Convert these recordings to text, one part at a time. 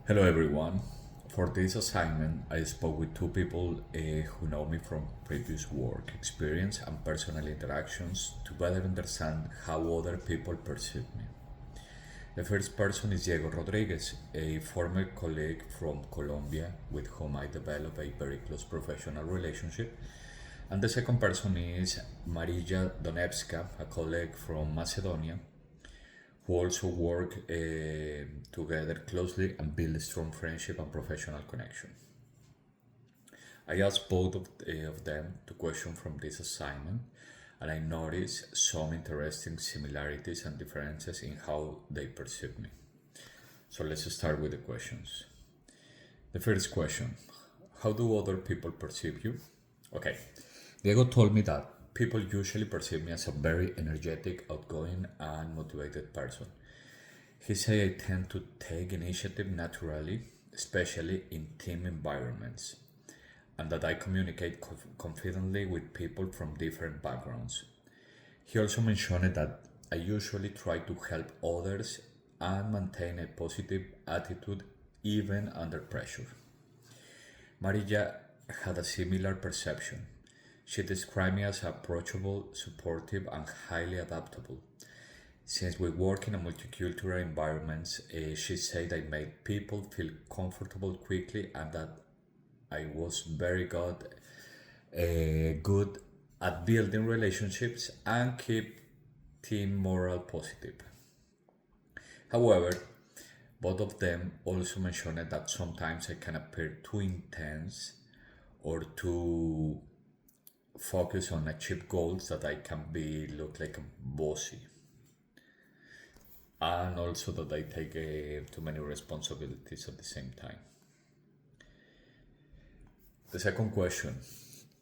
Hello everyone. For this assignment, I spoke with two people who know me from previous work experience and personal interactions to better understand how other people perceive me. The first person is Diego Rodriguez, a former colleague from Colombia with whom I developed a very close professional relationship. And the second person is Marija Donevska, a colleague from Macedonia who also work together closely and build a strong friendship and professional connection. I asked both of them to question from this assignment, and I noticed some interesting similarities and differences in how they perceive me. So let's start with the questions. The first question: how do other people perceive you? Okay, Diego told me that people usually perceive me as a very energetic, outgoing, and motivated person. He said I tend to take initiative naturally, especially in team environments, and that I communicate confidently with people from different backgrounds. He also mentioned that I usually try to help others and maintain a positive attitude even under pressure. Marija had a similar perception. She described me as approachable, supportive, and highly adaptable. Since we work in a multicultural environment, she said I made people feel comfortable quickly and that I was very good at building relationships and keep team morale positive. However, both of them also mentioned that sometimes I can appear too intense or too focused on achieve goals that I can be look like a bossy, and also that I take too many responsibilities at the same time. The second question: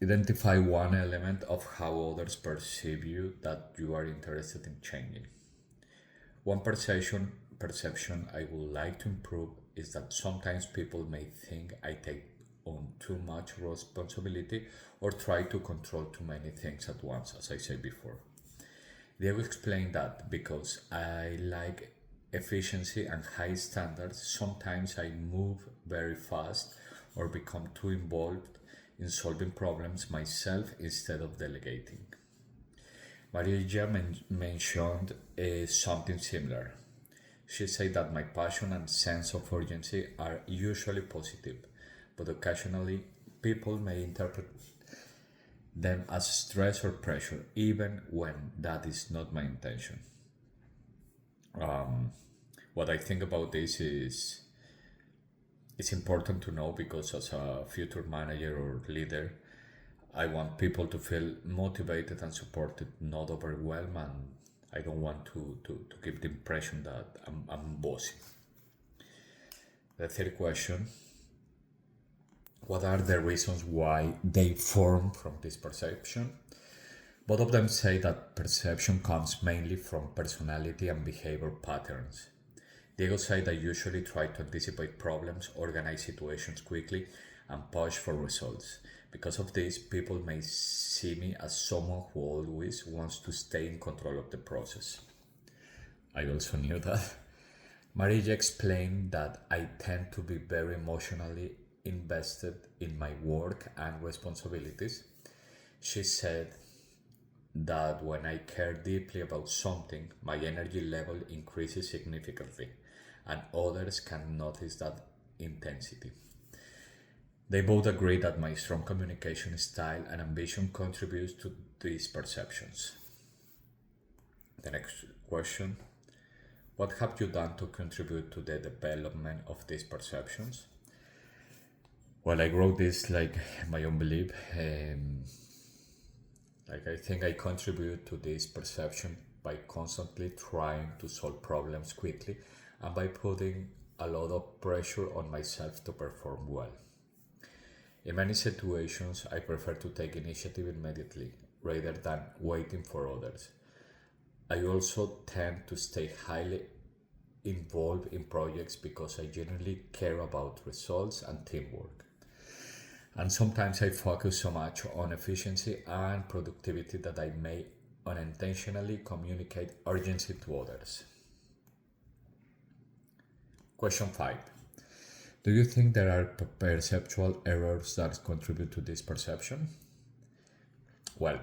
identify one element of how others perceive you that you are interested in changing. One perception I would like to improve is that sometimes people may think I take on too much responsibility or try to control too many things at once, as I said before. Diego explained that because I like efficiency and high standards, sometimes I move very fast or become too involved in solving problems myself instead of delegating. Maria mentioned something similar. She said that my passion and sense of urgency are usually positive, but occasionally people may interpret them as stress or pressure, even when that is not my intention. What I think about this is it's important to know because as a future manager or leader, I want people to feel motivated and supported, not overwhelmed, and I don't want to give the impression that I'm bossy. The third question: what are the reasons why they form from this perception? Both of them say that perception comes mainly from personality and behavior patterns. Diego said I usually try to anticipate problems, organize situations quickly, and push for results. Because of this, people may see me as someone who always wants to stay in control of the process. I also knew that. Marija explained that I tend to be very emotionally invested in my work and responsibilities. She said that when I care deeply about something, my energy level increases significantly, and others can notice that intensity. They both agree that my strong communication style and ambition contributes to these perceptions. The next question: what have you done to contribute to the development of these perceptions? Well, I wrote this like my own belief. Like I think I contribute to this perception by constantly trying to solve problems quickly and by putting a lot of pressure on myself to perform well. In many situations, I prefer to take initiative immediately rather than waiting for others. I also tend to stay highly involved in projects because I genuinely care about results and teamwork. And sometimes I focus so much on efficiency and productivity that I may unintentionally communicate urgency to others. Question 5: Do you think there are perceptual errors that contribute to this perception? Well,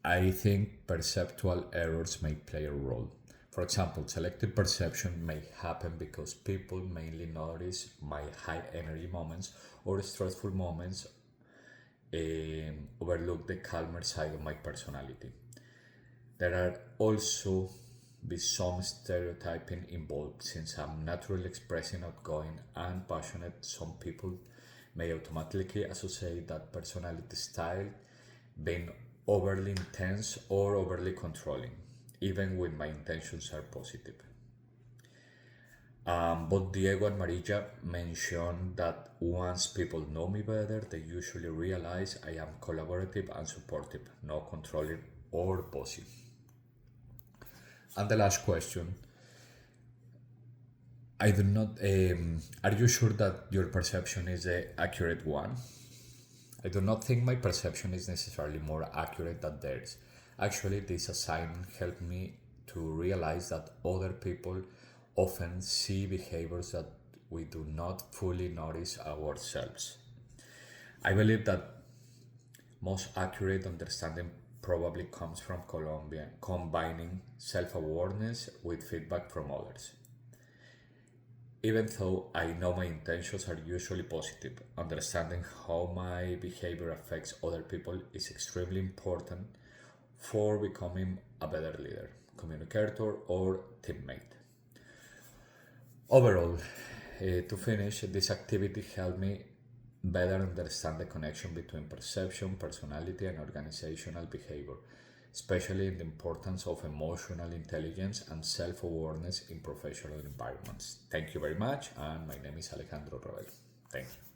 I think perceptual errors may play a role. For example, selective perception may happen because people mainly notice my high energy moments or stressful moments, overlook the calmer side of my personality. There are also be some stereotyping involved since I'm naturally expressing outgoing and passionate. Some people may automatically associate that personality style being overly intense or overly controlling, even when my intentions are positive. Both Diego and Marija mentioned that once people know me better, they usually realize I am collaborative and supportive, not controlling or bossy. And the last question, I do not. Are you sure that your perception is the accurate one? I do not think my perception is necessarily more accurate than theirs. Actually, this assignment helped me to realize that other people often see behaviors that we do not fully notice ourselves. I believe that most accurate understanding probably comes from Colombia, combining self awareness with feedback from others. Even though I know my intentions are usually positive, understanding how my behavior affects other people is extremely important for becoming a better leader, communicator, or teammate. Overall, to finish, this activity helped me better understand the connection between perception, personality, and organizational behavior, especially in the importance of emotional intelligence and self awareness in professional environments. Thank you very much, and my name is Alejandro Roel. Thank you.